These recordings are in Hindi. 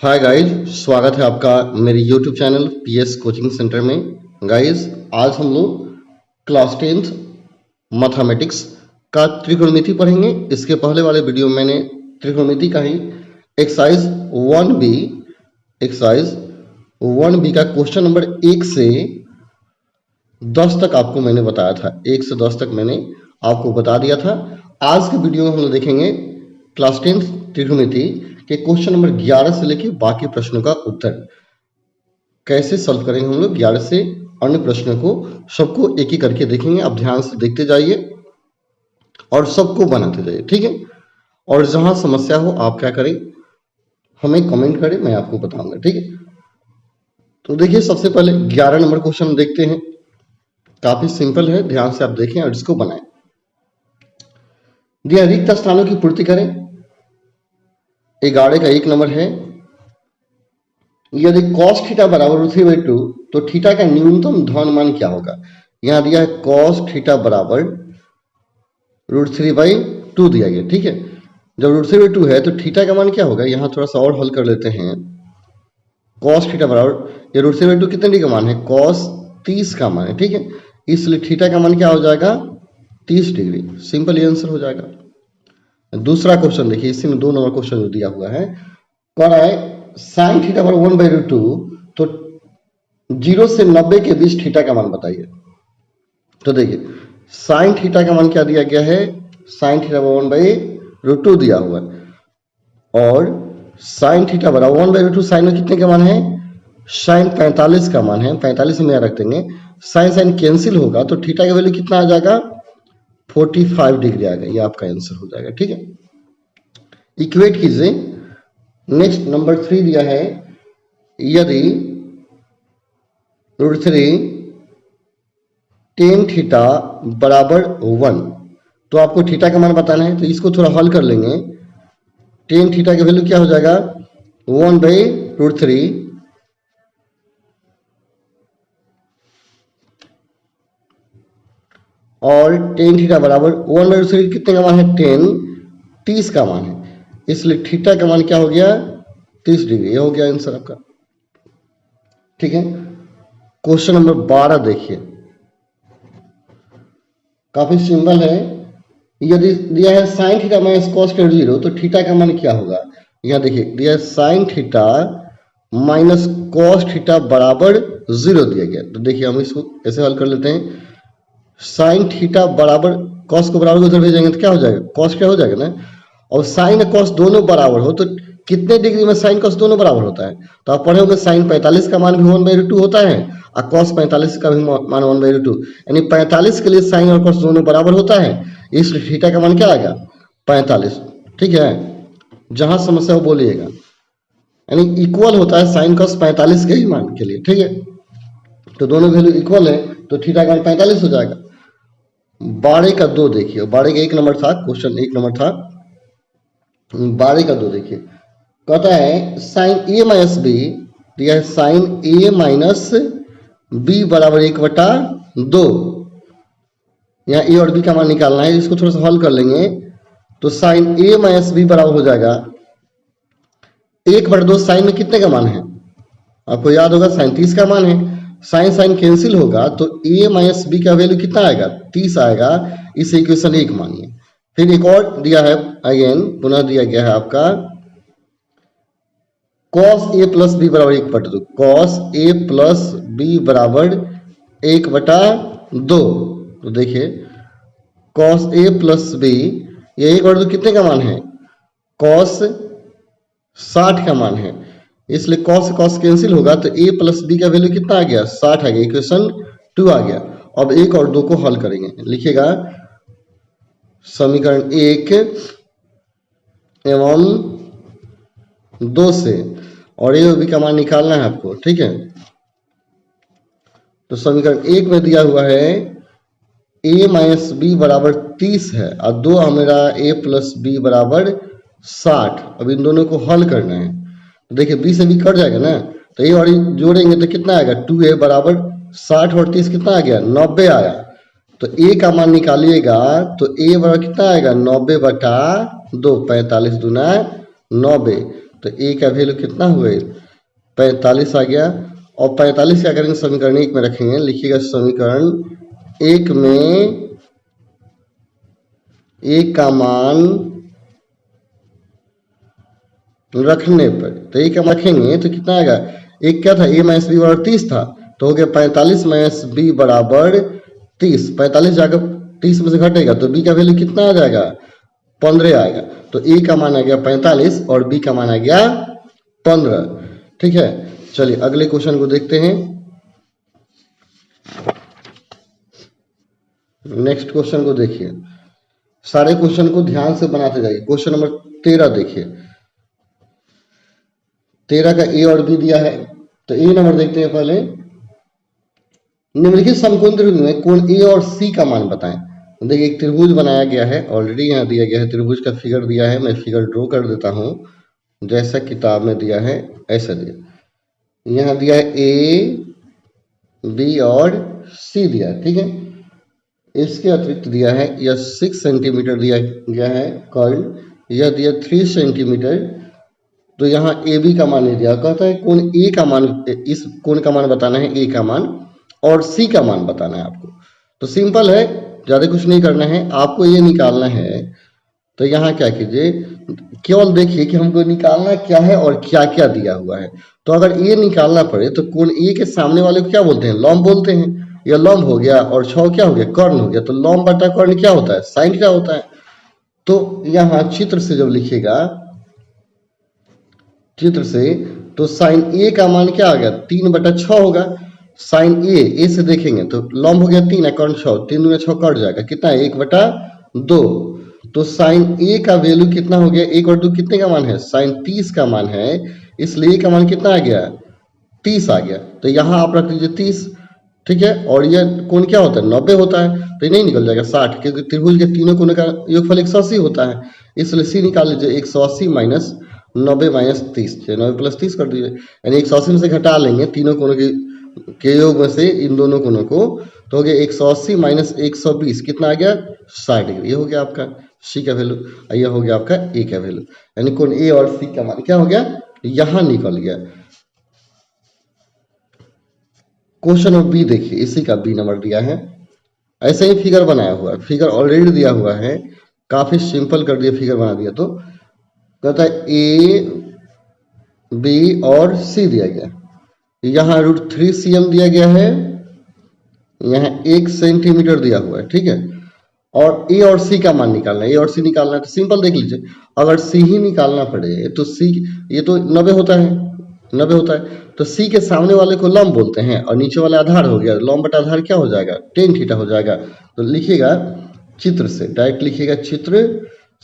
हाय गाइज, स्वागत है आपका मेरे YouTube channel PS coaching centre में। गाइज, आज हम लोग क्लास 10th मैथमेटिक्स का त्रिकोणमिति पढ़ेंगे। इसके पहले वाले वीडियो में मैंने त्रिकोणमिति का ही एक्सरसाइज 1B का क्वेश्चन नंबर 1 से 10 तक आपको मैंने बताया था। 1 से 10 तक मैंने आपको बता दिया था। आज के वीडियो में हम लोग देखेंगे क्लास 10th त्रिकोणमिति के क्वेश्चन नंबर 11 से लेके बाकी प्रश्नों का उत्तर कैसे सॉल्व करेंगे। हम लोग 11 से अन्य प्रश्नों को सबको एक ही करके देखेंगे। आप ध्यान से देखते जाइए और सबको बनाते जाइए, ठीक है। और जहां समस्या हो आप क्या करें, हमें कमेंट करें, मैं आपको बताऊंगा, ठीक है। तो देखिए, सबसे पहले 11 नंबर क्वेश्चन देखते हैं। काफी सिंपल है, ध्यान से आप देखें और इसको बनाएं। दिया रिक्त स्थानों की पूर्ति करें। 11 का 1 नंबर है, यदि cos थीटा बराबर √3/2 तो थीटा का न्यूनतम धन मान क्या होगा। यहां दिया है cos थीटा बराबर √3/2 दिया गया, ठीक है। जब √3/2 है तो थीटा का मान क्या होगा। यहां थोड़ा सा और हल कर लेते हैं। cos थीटा बराबर ये √3/2 कितने डिग्री का मान है, cos 30 का मान है, ठीक है। इसलिए थीटा का मान क्या हो जाएगा, 30 डिग्री। सिंपल आंसर हो जाएगा। दूसरा क्वेश्चन देखिए, इसी में 2 नंबर क्वेश्चन जो दिया हुआ है, कह रहा है साइन थीटा बराबर 1/2 तो 0 से 90 के बीच थीटा का मान बताइए। तो देखिए, साइन थीटा का मान क्या दिया गया है, साइन थीटा बराबर 1/2 दिया हुआ है। और साइन थीटा बराबर 1/2 साइन में कितने का मान है, साइन 45 का मान है। 45 में रख देंगे, साइन साइन कैंसिल होगा तो थीटा का वैल्यू कितना आ जाएगा, 45 डिग्री आएगा। ये आपका आंसर हो जाएगा, ठीक है। इक्वेट कीजिए। नेक्स्ट नंबर 3 दिया है, यदि √3 tan थीटा बराबर 1 तो आपको थीटा का मान बताना है। तो इसको थोड़ा हल कर लेंगे। tan थीटा की वैल्यू क्या हो जाएगा, 1/√3 और tan थीटा बराबर 1/√3 कितने का मान है, 30 का मान है। इसलिए थीटा का मान क्या हो गया, 30 डिग्री। ये हो गया आंसर आपका, ठीक है। क्वेश्चन नंबर 12 देखिए, काफी सिंपल है। यदि दिया है sine theta minus cos theta 0 तो थीटा का मान क्या होगा। यहां देखिए, दिया है sine theta minus cos theta बराबर 0 दिया गया। तो देखिए, हम इसको ऐसे हल कर लेते हैं। साइन थीटा बराबर cos को बराबर उधर भेजेंगे तो क्या हो जाएगा, cos क्या हो जाएगा ना। और साइन और cos दोनों बराबर हो तो कितने डिग्री में साइन cos दोनों बराबर होता है। तो आप पढ़े होंगे साइन 45 का मान भी 1/2 होता है और cos 45 का भी मान 1/2, यानी 45 के लिए साइन और cos दोनों बराबर होता है। इसलिए थीटा का मान क्या आएगा, 45, ठीक है। जहां समस्या हो बोलिएगा, यानी इक्वल होता है साइन cos 45 के ही मान के लिए, ठीक है। तो दोनों वैल्यू इक्वल है तो थीटा का मान 45 हो जाएगा। 12 का 2 देखिए, 12 का 1 नंबर था, क्वेश्चन 1 नंबर था। 12 का 2 देखिए, कहता है साइन a माइनस बी दिया है, साइन a माइनस बी बराबर 1/2। यहाँ a और b का मान निकालना है। इसको थोड़ा सा हल कर लेंगे तो साइन a माइनस बी बराबर हो जाएगा 1/2। साइन में कितने का मान है, आपको याद होगा साइन 30 का मान है। साइन साइन कैंसिल होगा तो a माइनस बी का वैल्यू कितना आएगा, 30 आएगा। इसे इक्वेशन 1 मानिए। फिर एक और दिया है, अगेन पुनः दिया गया है आपका cos a प्लस बी बराबर 1/2। cos a प्लस बी बराबर 1/2। तो देखिए, cos a प्लस बी, ये 1/2 कितने का मान है, cos 60 का मान है। इसलिए cos cos कैंसिल होगा तो a प्लस बी का वैल्यू कितना आ गया, 60 आ गया। इक्वेशन 2 आ गया। अब 1 और 2 को हल करेंगे। लिखिएगा समीकरण 1 एवं 2 से, और a और b का मान निकालना है आपको, ठीक है। तो समीकरण 1 में दिया हुआ है a माइनस बी बराबर 30 है और 2 हमारा a प्लस बी बराबर 60। अब इन दोनों को हल करना है। तो देखिए, b से b कट जाएगा ना, तो a और जोड़ेंगे तो कितना आएगा, 2a बराबर 60 और 30 कितना आ गया, 90 आया। तो a का मान निकालिएगा तो a बराबर कितना आएगा, 90/2, 45 दूना 90। तो ए का वैल्यू कितना हुआ, 45 आ गया। और 45 क्या करेंगे, समीकरण 1 में रखेंगे। लिखिएगा समीकरण 1 में ए का मान रखने पर, तो ए का मान रखेंगे तो कितना आएगा, एक क्या था, ए माइनस बी बराबर 30 था, तो हो गया 45 माइनस बी बराबर 30। 45 जाकर 30 में से घटेगा तो बी का वैल्यू कितना आ जाएगा, 15 आएगा। तो ए का मान आ गया 45 और बी का मान आ गया 15। ठीक है, चलिए अगले क्वेश्चन को देखते हैं। नेक्स्ट क्वेश्चन को देखिए, सारे क्वेश्चन को ध्यान से बनाते जाइए। क्वेश्चन नंबर 13 देखिए, 13 का ए और बी दिया है। तो ए नंबर देखते हैं पहले, निम्नलिखित समकोण त्रिभुज में कोण ए और सी का मान बताएं। देखिए एक त्रिभुज बनाया गया है, ऑलरेडी यहाँ दिया गया है, त्रिभुज का फिगर दिया है। मैं फिगर ड्रॉ कर देता हूँ, जैसा किताब में दिया है ऐसा दिया। यहाँ दिया है ए बी और सी दिया है, ठीक है। इसके अतिरिक्त दिया है यह 6 सेंटीमीटर दिया गया है कर्ल, यह दिया 3 सेंटीमीटर। तो यहाँ ए बी का मान नहीं दिया, कहता है कोण ए का मान, इस कोण का मान बताना है, ए का मान और सी का मान बताना है आपको। तो सिंपल है, ज्यादा कुछ नहीं करना है, आपको ये निकालना है। तो यहाँ क्या कीजिए, केवल देखिए कि हमको निकालना क्या है और क्या क्या दिया हुआ है। तो अगर ये निकालना पड़े तो कोण ए के सामने वाले को क्या बोलते हैं, लंब बोलते हैं। यह लंब हो गया और 6 क्या हो गया, कर्ण हो गया। तो लंब बटा कर्ण क्या होता है, साइन क्या होता है। तो यहाँ चित्र से जब लिखिएगा, चित्र से, तो साइन ए का मान क्या आ गया, 3/6 होगा। साइन ए से देखेंगे तो लंब हो गया 3 है, कर्ण 6, 3 दूना 6 कट जाएगा, कितना है 1/2। तो साइन ए का वैल्यू कितना हो गया, 1 और 2 कितने का मान है, साइन 30 का मान है, इसलिए ए का मान कितना आ गया, 30 आ गया। तो यहाँ आप रख दीजिए 30, ठीक है। और यह कोण क्या होता है, 90 होता है, तो ये नहीं निकल जाएगा 60, क्योंकि त्रिभुज के तीनों कोणों का योगफल 180 होता है, इसलिए सी निकाल लीजिए। 180 माइनस 90 माइनस 30, 90 प्लस 30 कर दीजिए, यानी 180 में से घटा लेंगे तीनों कोणों के योग में से इन दोनों कोणों को, तो हो गया 180 माइनस 120, कितना आ गया, 60 डिग्री। ये हो गया आपका सी का वैल्यू, ये हो गया आपका ए का वैल्यू, यानी कोण ए और सी का मान क्या हो गया, यहां निकल गया। क्वेश्चन नंबर बी देखिए, इसी का बी नंबर दिया है। ऐसे ही फिगर बनाया हुआ है, फिगर ऑलरेडी दिया हुआ है, काफी सिंपल कर दिया, फिगर बना दिया। तो कहता है ए बी और सी दिया गया, यहाँ √3 cm दिया गया है, यहाँ 1 सेंटीमीटर दिया हुआ है, ठीक है। और ए और सी का मान निकालना है, ए और सी निकालना है तो सिंपल देख लीजिए, अगर सी ही निकालना पड़े तो सी, ये तो 90 होता है, 90 होता है, तो सी के सामने वाले को लंब बोलते हैं और नीचे वाला आधार हो गया, लंब बटा आधार क्या हो जाएगा, tan थीटा हो जाएगा। तो लिखिएगा चित्र से, डायरेक्ट लिखिएगा चित्र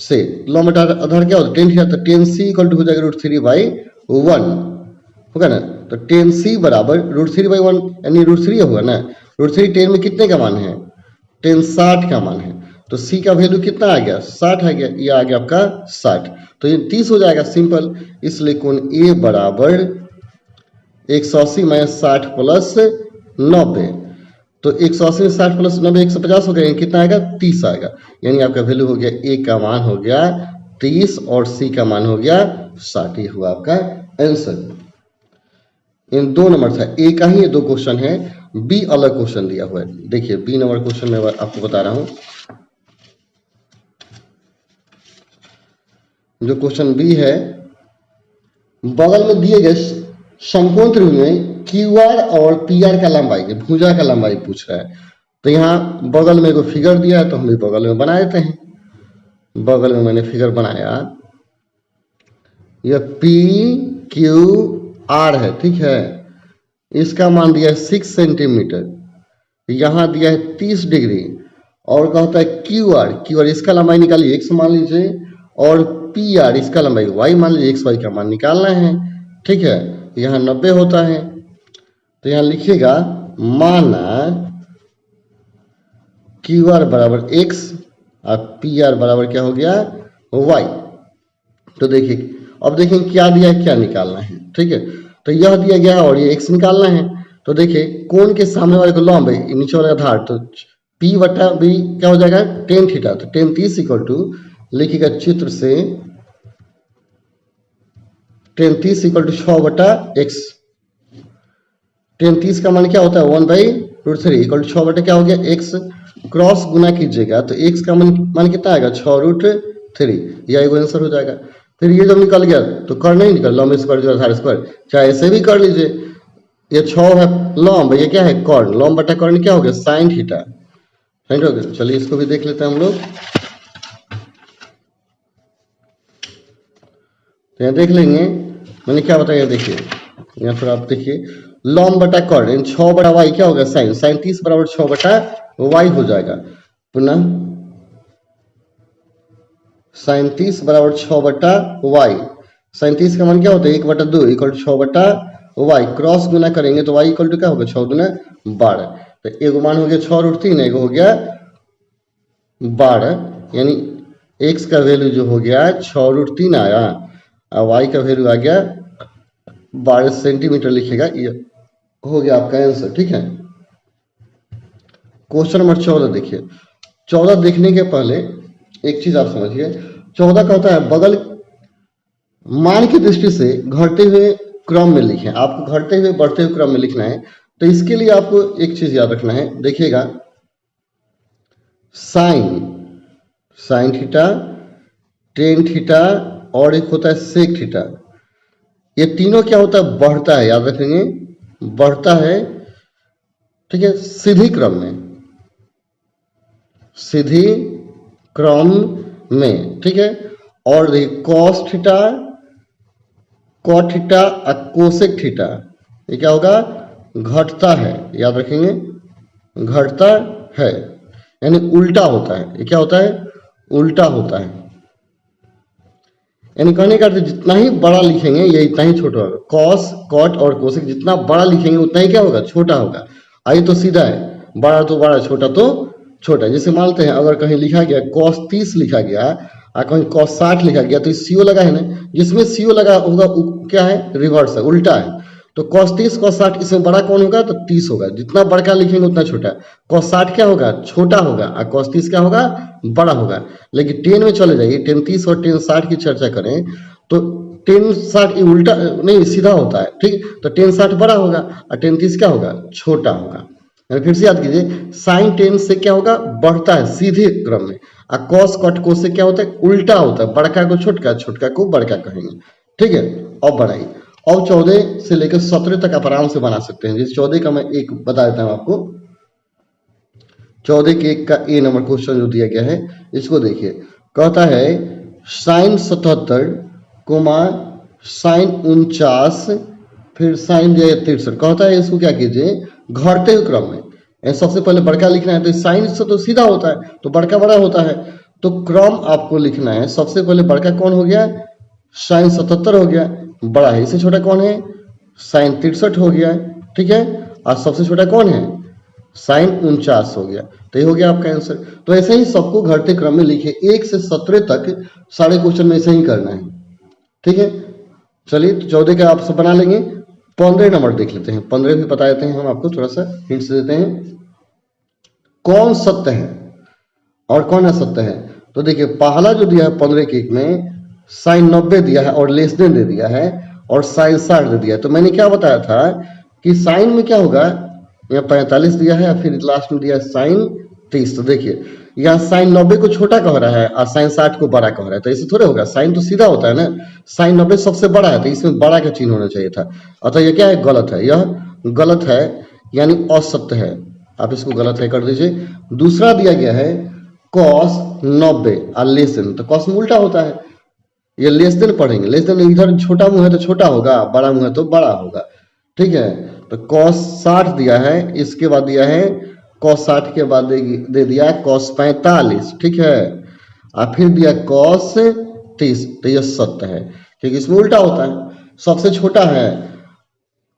से, लंब बटा आधार क्या होता है, tan थीटा, तो tan c इक्वल टू हो जाएगा √3/1 होगा ना। तो tan c बराबर √3/1, यानी √3 होगा ना। √3 tan में कितने का मान है, tan 60 का मान है, तो c का वैल्यू कितना आ गया, 60 आ गया, ये आ गया आपका 60, तो ये 30 हो जाएगा सिंपल। इसलिए कोण ए बराबर 180 माइनस 60 प्लस 90, तो 180 में 60 प्लस 90 150 हो गया, कितना आएगा, 30 आएगा, यानी आपका वैल्यू हो गया, ए का मान हो गया 30 और सी का मान हो गया 60। ये हुआ आपका आंसर। इन 2 नंबर था, ए का ही ये 2 क्वेश्चन है, बी अलग क्वेश्चन दिया हुआ है। देखिए बी नंबर क्वेश्चन में आपको बता रहा हूं, जो क्वेश्चन बी है, बगल में दिए गए समकोण त्रिभुज में क्यू आर और पी आर का लंबाई, भुजा का लंबाई पूछ रहा है। तो यहाँ बगल में कोई फिगर दिया है तो हम भी बगल में बना देते हैं। बगल में मैंने फिगर बनाया, यह पी क्यू आर है, ठीक है। इसका मान दिया है 6 सेंटीमीटर, यहाँ दिया है 30 डिग्री, और कहता है क्यू आर इसका लंबाई निकालिए, x मान लीजिए, और पी आर इसका लंबाई y मान लीजिए, x y का मान निकालना है, ठीक है। यहाँ 90 होता है, तो यहाँ लिखिएगा माना क्यू आर बराबर x और पी आर बराबर क्या हो गया, y। तो देखिए अब देखिए क्या दिया है, क्या निकालना है, ठीक है। तो यह दिया गया है और ये x निकालना है। तो देखिए कोण के सामने वाले को लंब है, नीचे वाले आधार, तो p बटा b क्या हो जाएगा, tan थीटा। तो tan 30 इक्वल टू लिखिएगा चित्र से ten 30 equal to 6/x। Ten 30 का मान क्या होता है 1/√3 इक्वल टू 6 बटा क्या हो गया x। क्रॉस गुना कीजिएगा तो x का मान कितना आएगा 6√3, यह एक आंसर हो जाएगा। फिर ये जब निकल गया तो कर्ण नहीं निकल, लंब स्क्वायर जो आधार स्क्वायर, चाहे ऐसे भी कर लीजिए। ये 6 है लंब, ये क्या है कर्ण, लंब बटा कर्ण क्या हो गया साइन थीटा, हो गया। चलिए इसको भी देख लेते हैं हम लोग। तो यहाँ देख लेंगे मैंने क्या बताया, देखिए यहाँ पर आप देखिए लंब बटा कर्ण 6 बटा वाई क्या होगा साइन, साइन 30 बराबर 6 बटा वाई हो जाएगा। पुनः साइन 30 बराबर 6 बटा वाई, साइन 30 का मान क्या होता है 1/2 इक्वल टू 6 बटा वाई, क्रॉस गुना करेंगे तो वाई इक्वल टू क्या होगा 6 गुना 12। तो एक मान हो गया 6√3, एक हो गया 12, यानी x का वैल्यू जो हो गया 6√3 आया और y का वैल्यू आ गया 12 सेंटीमीटर लिखेगा, ये हो गया आपका आंसर। ठीक है, क्वेश्चन नंबर 14 देखिए। 14 देखने के पहले एक चीज आप समझिए, 14 का होता है बगल मान की दृष्टि से घटते हुए क्रम में लिखें। आपको घटते हुए बढ़ते हुए क्रम में लिखना है, तो इसके लिए आपको एक चीज याद रखना है, देखिएगा sine, sine theta, tan theta और एक होता है सेक थीटा, ये तीनों क्या होता है बढ़ता है, याद रखेंगे बढ़ता है। ठीक है, सीधी क्रम में, सीधी क्रम में। ठीक है, और देखिए कॉस थीटा, कॉट थीटा और कोसेक थीटा, ये क्या होगा घटता है, याद रखेंगे घटता है, यानी उल्टा होता है। ये क्या होता है उल्टा होता है, यानी कहने का अर्थ जितना ही बड़ा लिखेंगे ये इतना ही छोटा होगा। कॉस कॉट और कोसेक जितना बड़ा लिखेंगे उतना ही क्या होगा छोटा होगा। आइए तो सीधा है, बड़ा तो बड़ा छोटा तो छोटा। जैसे मानते हैं अगर कहीं लिखा गया cos 30 लिखा गया और कहीं cos 60 लिखा गया तो सीओ लगा है ना, जिसमें सीओ लगा होगा क्या है रिवर्स है, उल्टा है। तो cos 30 cos 60 इसमें बड़ा कौन होगा तो 30 होगा, जितना बड़का लिखेंगे उतना छोटा। cos 60 क्या होगा छोटा होगा और cos 30 क्या होगा बड़ा होगा। लेकिन टेन में चले जाइए, टेन 30 और टेन 60 की चर्चा करें तो टेन 60 उल्टा नहीं सीधा होता है। ठीक, तो टेन 60 बड़ा होगा और टेन 30 क्या होगा छोटा होगा। फिर से याद कीजिए साइन टेन से क्या होगा बढ़ता है सीधे क्रम में, और कॉस कॉट को से क्या होता है उल्टा होता है, बड़का को छोटका, छोटका को बड़का कहेंगे। ठीक है, अब बढ़ाइए। और 14 से लेकर 17 तक आप आराम से बना सकते हैं। जिस 14 का मैं एक बता देता हूं आपको, 14 के 1 का ए नंबर क्वेश्चन जो दिया गया है इसको देखिए। कहता है साइन 77 कोमा साइन 49 फिर साइन दिया 63। कहता है इसको क्या कीजिए घटते हुए क्रम में, सबसे पहले बड़का लिखना है तो साइन से तो सीधा होता है तो बड़का बड़ा होता है, तो क्रम आपको लिखना है। सबसे पहले बड़का कौन हो गया साइन 77 हो गया, बड़ा है, इससे छोटा कौन है साइन 63 हो गया। ठीक है, और सबसे छोटा कौन है साइन 49 हो गया। तो ये हो गया आपका आंसर। तो ऐसे ही सबको घटते क्रम में लिखे, 1 से 17 तक सारे क्वेश्चन में ऐसे ही करना है। ठीक है, चलिए तो 14 का आप सब बना लेंगे। 15 नंबर देख लेते हैं, 15 भी बता देते हैं हम आपको, थोड़ा सा हिंट्स देते हैं। कौन सत्य है और कौन असत्य है, तो देखिए पहला जो दिया है 15 के 1 में साइन 90 दिया है और लेस देन दे दिया है और साइन 60 दे दिया है। तो मैंने क्या बताया था कि साइन में क्या होगा, यहाँ 45 दिया है, फिर लास्ट में दिया है साइन 30। तो देखिए यहाँ साइन 90 को छोटा कह रहा है और साइन 60 को बड़ा कह रहा है, तो ऐसे थोड़े होगा, साइन तो सीधा होता है ना, साइन 90 सबसे बड़ा है तो इसमें बड़ा का चिन्ह होना चाहिए था। अतः यह क्या है गलत है, यह गलत है यानी असत्य है, आप इसको गलत है कर दीजिए। दूसरा दिया गया है कॉस 90 और लेस देन, तो कॉस में उल्टा होता है, ये लेस देन पढ़ेंगे, लेस देन इधर छोटा मुंह है तो छोटा होगा, बड़ा मुंह है तो बड़ा होगा। ठीक है, तो कॉस 60 दिया है, इसके बाद दिया है कॉस 60 के बाद दे दिया कॉस 45। ठीक है, और फिर दिया कॉस 30, तो यह सत्य है क्योंकि इसमें उल्टा होता है, सबसे छोटा है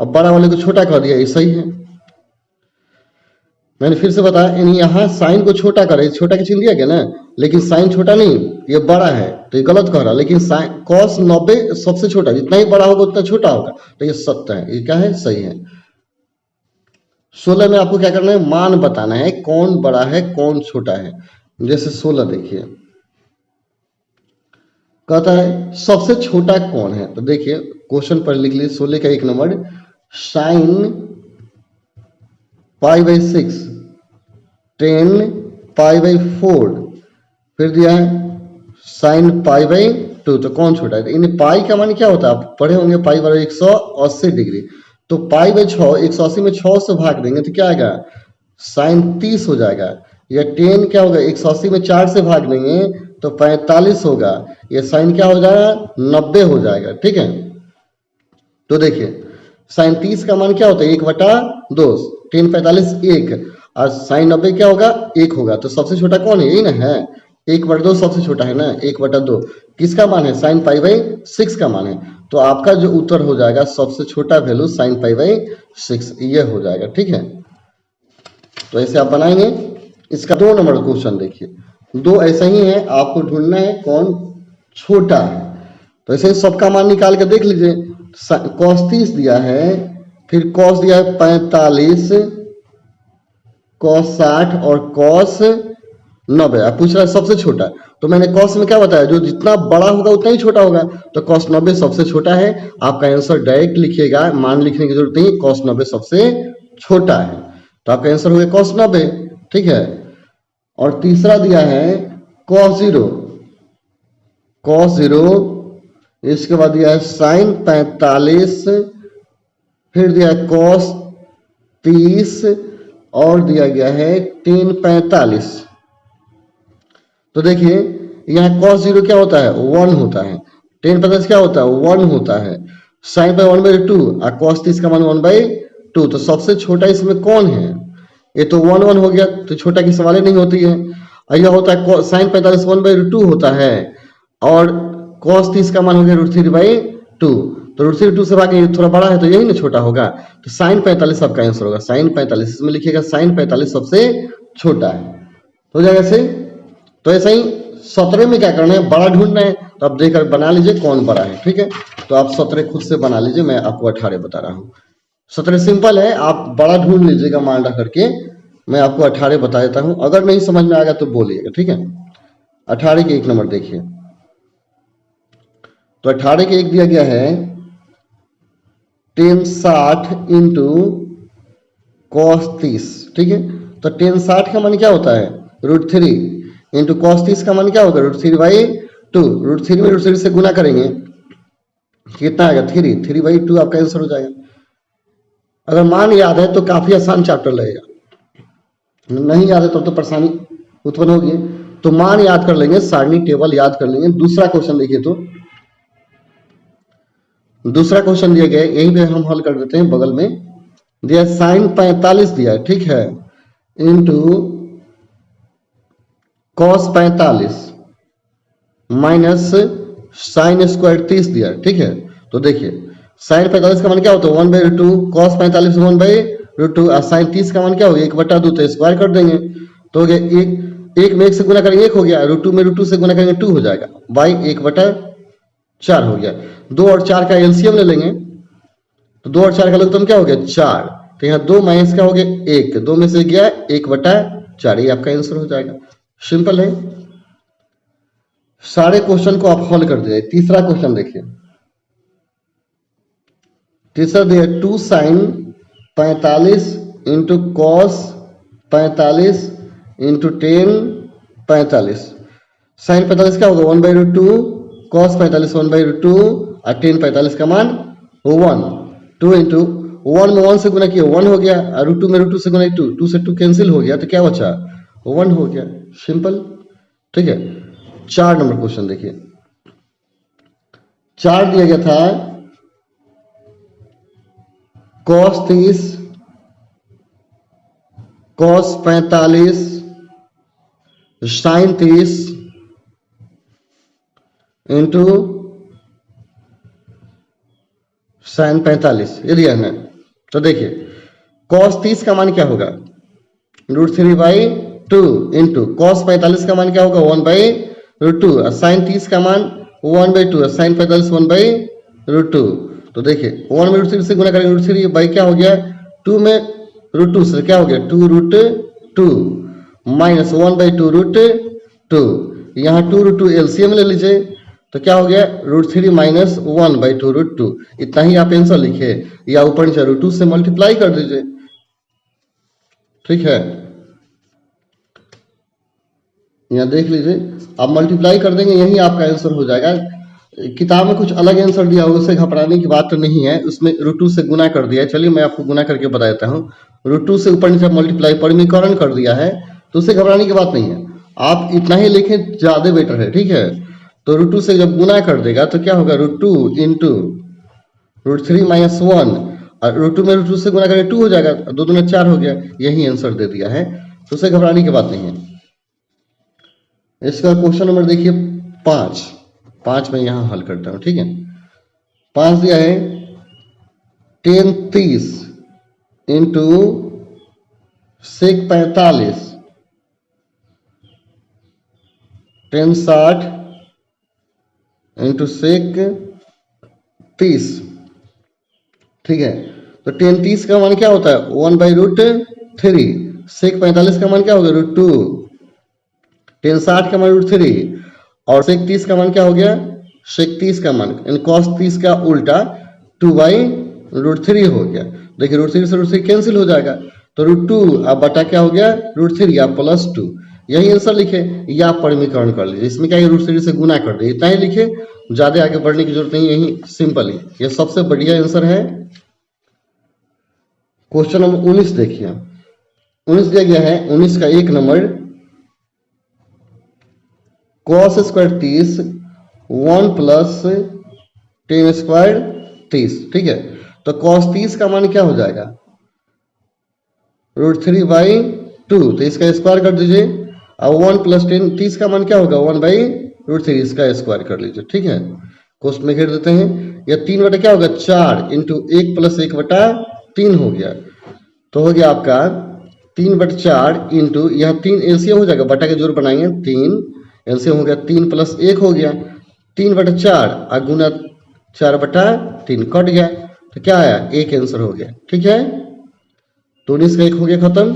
अब बड़ा वाले को छोटा कर दिया, ये सही है। मैंने फिर से बताया यानी यहाँ साइन को छोटा करे, छोटा का चिन्ह दिया गया ना, लेकिन साइन छोटा नहीं ये बड़ा है तो ये गलत कह रहा, लेकिन साइन कॉस 90 सबसे छोटा, जितना ही बड़ा होगा उतना छोटा होगा, तो ये सत्य है, ये क्या है सही है। 16 में आपको क्या करना है मान बताना है, कौन बड़ा है कौन छोटा है। जैसे 16 देखिए कहता है सबसे छोटा कौन है, तो देखिए क्वेश्चन पर लिख लीजिए 16 का 1 नंबर, साइन π/6 10 π/4, फिर दिया है साइन π/2, तो कौन छोटा है? तो इन पाई का मान क्या होता है? आप पढ़े होंगे पाई बराबर 180 डिग्री, तो π/6 180 में 6 से भाग देंगे तो क्या आएगा? साइन 30 हो जाएगा। या 10 क्या होगा? 180 में 4 से भाग देंगे तो 45 होगा। ये साइन क्या हो जाएगा? 90 हो जाएगा। ठीक है, तो देखिए साइन 30 का मान क्या होता है? 1/2, 10 45 1, और साइन 90 क्या होगा? 1 होगा। तो सबसे छोटा कौन है? यही ना है, 1/2 सबसे छोटा है ना, 1/2 किसका मान है? साइन π/6 का मान है। तो आपका जो उत्तर हो जाएगा सबसे छोटा वैल्यू साइन π/6 ये हो जाएगा। ठीक है, तो ऐसे आप बनाएंगे। इसका 2 नंबर क्वेश्चन देखिए, 2 ऐसा ही है, आपको ढूंढना है कौन छोटा है। तो ऐसे सबका मान निकाल के देख लीजिए। cos 30 दिया है, फिर cos दिया है 45, cos 60 और cos 90। आप पूछ रहा है सबसे छोटा, तो मैंने cos में क्या बताया? जो जितना बड़ा होगा उतना ही छोटा होगा, तो cos 90 सबसे छोटा है। आपका आंसर डायरेक्ट लिखिएगा, मान लिखने की जरूरत नहीं, cos 90 सबसे छोटा है। तो आपका आंसर हो गया cos 90। ठीक है, और तीसरा दिया है cos 0, cos 0, इसके बाद दिया है साइन 45, फिर दिया है cos 30 और दिया गया है tan 45। तो देखिए यहाँ cos 0 क्या होता है? 1 होता है। tan 45 क्या होता है? 1 होता है। साइन बाई 1/2 और cos 30 का मान 1/2, तो सबसे छोटा इसमें कौन है? ये तो 1 1 हो गया, तो छोटा की सवाल नहीं होती है। और यह होता है साइन 45 1/2 होता है, और cos 30 का मान हो गया √3/2, तो √3/2 से भागे थोड़ा बड़ा है तो यही ना छोटा होगा। तो साइन 45 आपका आंसर होगा, साइन 45 इसमें लिखिएगा, साइन 45 सबसे छोटा है। हो जाएगा सही। तो ऐसा ही 17 में क्या करना है? बड़ा ढूंढना है, तो आप देखकर बना लीजिए कौन बड़ा है। ठीक है, तो आप 17 खुद से बना लीजिए, मैं आपको 18 बता रहा हूँ। 17 सिंपल है, आप बड़ा ढूंढ लीजिएगा मान रख करके, मैं आपको 18 बता देता हूँ। अगर नहीं समझ में आएगा तो बोलिएगा। ठीक है, 18 के 1 नंबर देखिए, तो 18 के 1 दिया गया है tan 60 इंटू cos 30। ठीक है, तो tan 60 का मान क्या होता है? √3 इंटू cos 30 का मान क्या होगा? √3/2। √3 में √3 से गुना करेंगे कितना आएगा? 3/2 आपका आंसर हो जाएगा। अगर मान याद है तो काफी आसान चैप्टर लगेगा, नहीं याद है तो परेशानी उत्पन्न होगी। तो मान याद कर लेंगे, सारणी टेबल याद कर लेंगे। दूसरा क्वेश्चन देखिए, तो दूसरा क्वेश्चन दिया गया है, यहीं पे हम हल कर देते हैं। बगल में दिया साइन 45 दिया है, ठीक है, into cos 45 minus sine square 30 दिया है। ठीक है, तो देखिए साइन 45 का मान क्या होता है? 1/2, cos 45 1/2, और साइन 30 का मान क्या हो गया? 1/2, तो स्क्वायर कर देंगे तो हो गया एक में 1 से गुना करेंगे 1 हो गया, √2 में √2 से गुना करेंगे 2 हो जाएगा, बाई 1/4 हो गया। 2 और 4 का एलसीएम ले लेंगे, तो 2 और 4 का लघुत्तम क्या हो गया? 4। तो यहाँ 2 माइनस क्या हो गया? 1, 2 में से गया 1/4, ये आपका आंसर हो जाएगा। सिंपल है, सारे क्वेश्चन को आप हल कर दीजिए। तीसरा क्वेश्चन देखिए, तीसरा दिया 2 sine 45 into cos 45 into tan 45। Sine 45 क्या होगा? 1/2, कॉस 45 1/2, और टेन 45 का मान 1। 2 इंटू 1 में 1 से गुना किया 1 हो गया, और √2 में √2 से गुना 2, 2 से 2 कैंसिल हो गया, तो क्या बचा? 1 हो गया। सिंपल, ठीक है। 4 नंबर क्वेश्चन देखिए, 4 दिया गया था cos 30 cos 45 sine 30 into sine 45, ये दिया है। तो देखिए cos 30 का मान क्या होगा? √3/2 इंटू cos 45 का मान क्या होगा? 1/2, और साइन 30 का मान 1/2, और साइन 45 1/2। तो देखिए 1 में √3 से गुना करेंगे, √3 बाई क्या हो गया? 2 में √2 से क्या हो गया? 2√2 माइनस 1/2 √2। यहाँ 2 √2 एलसीएम ले लीजिए, तो क्या हो गया √3 माइनस 1/2 √2, इतना ही आप आंसर लिखे, या ऊपर नीचे √2 से मल्टीप्लाई कर दीजिए, ठीक है। यहाँ देख लीजिए, आप मल्टीप्लाई कर देंगे, यही आपका आंसर हो जाएगा। किताब में कुछ अलग आंसर दिया होगा, उससे घबराने की बात तो नहीं है, उसमें √2 से गुना कर दिया है। चलिए मैं आपको गुना करके बता देता हूँ। √2 से ऊपर नीचे मल्टीप्लाई परिमीकरण कर दिया है, तो उससे घबराने की बात नहीं है। आप इतना ही लिखें, ज्यादा बेटर है, ठीक है। तो √2 से जब गुना कर देगा तो क्या होगा √2 इंटू √3 माइनस 1, और √2 में √2 से गुना करें 2 हो जाएगा, 2 दूना 4 हो गया, यही आंसर दे दिया है, तो उससे घबराने की बात नहीं है। इसका क्वेश्चन नंबर देखिए 5 में यहां हल करता हूं, ठीक है। 5 दिया है 10 30 इंटू सेक 45, 10 60 इंटू सेक 30, ठीक है। तो 10 30 का मान क्या होता है 1/√3, सेक 45 का मान क्या होगा √2, 10 60 का मान √3, और सेक 30 का मान क्या हो गया सेक 30 का मान cos 30 का उल्टा 2/√3 हो गया। देखिए √3 से √3 कैंसिल हो जाएगा, तो √2 अब बटा क्या हो गया √3 या +2, यही आंसर लिखे, या आप परिमीकरण कर लीजिए। इसमें क्या है √3 से गुना कर दीजिए, इतना ही लिखे, ज्यादा आगे बढ़ने की जरूरत नहीं, यही सिंपल ही, यह सबसे बढ़िया आंसर है। क्वेश्चन नंबर 19 देखिए, 19 दिया गया है, 19 का 1 number cos square 30 1 plus 10 square 30, ठीक है। तो cos 30 का मान क्या हो जाएगा √3/2, तो इसका स्क्वायर कर दीजिए, और 1 प्लस 10 30 का मान क्या होगा 1/√3, इसका स्क्वायर कर लीजिए, ठीक है। कोष्ट में घेर देते हैं, या 3 बटा क्या होगा 4 इंटू 1 प्लस 1/3 हो गया, तो हो गया आपका 3/4 इंटू यह 3 एलसीएम हो जाएगा, बटा के जोड़ बनाएंगे 3 एलसीएम हो गया, 3 प्लस 1 हो गया 3/4, और गुना 4/3 कट गया, तो क्या आया 1 आंसर हो गया, ठीक है। तो 19 का 1 हो गया खत्म।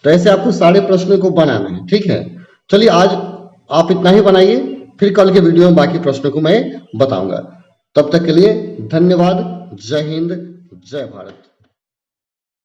तो ऐसे आपको सारे प्रश्नों को बनाना है, ठीक है। चलिए आज आप इतना ही बनाइए, फिर कल के वीडियो में बाकी प्रश्नों को मैं बताऊंगा। तब तक के लिए धन्यवाद। जय हिंद, जय भारत।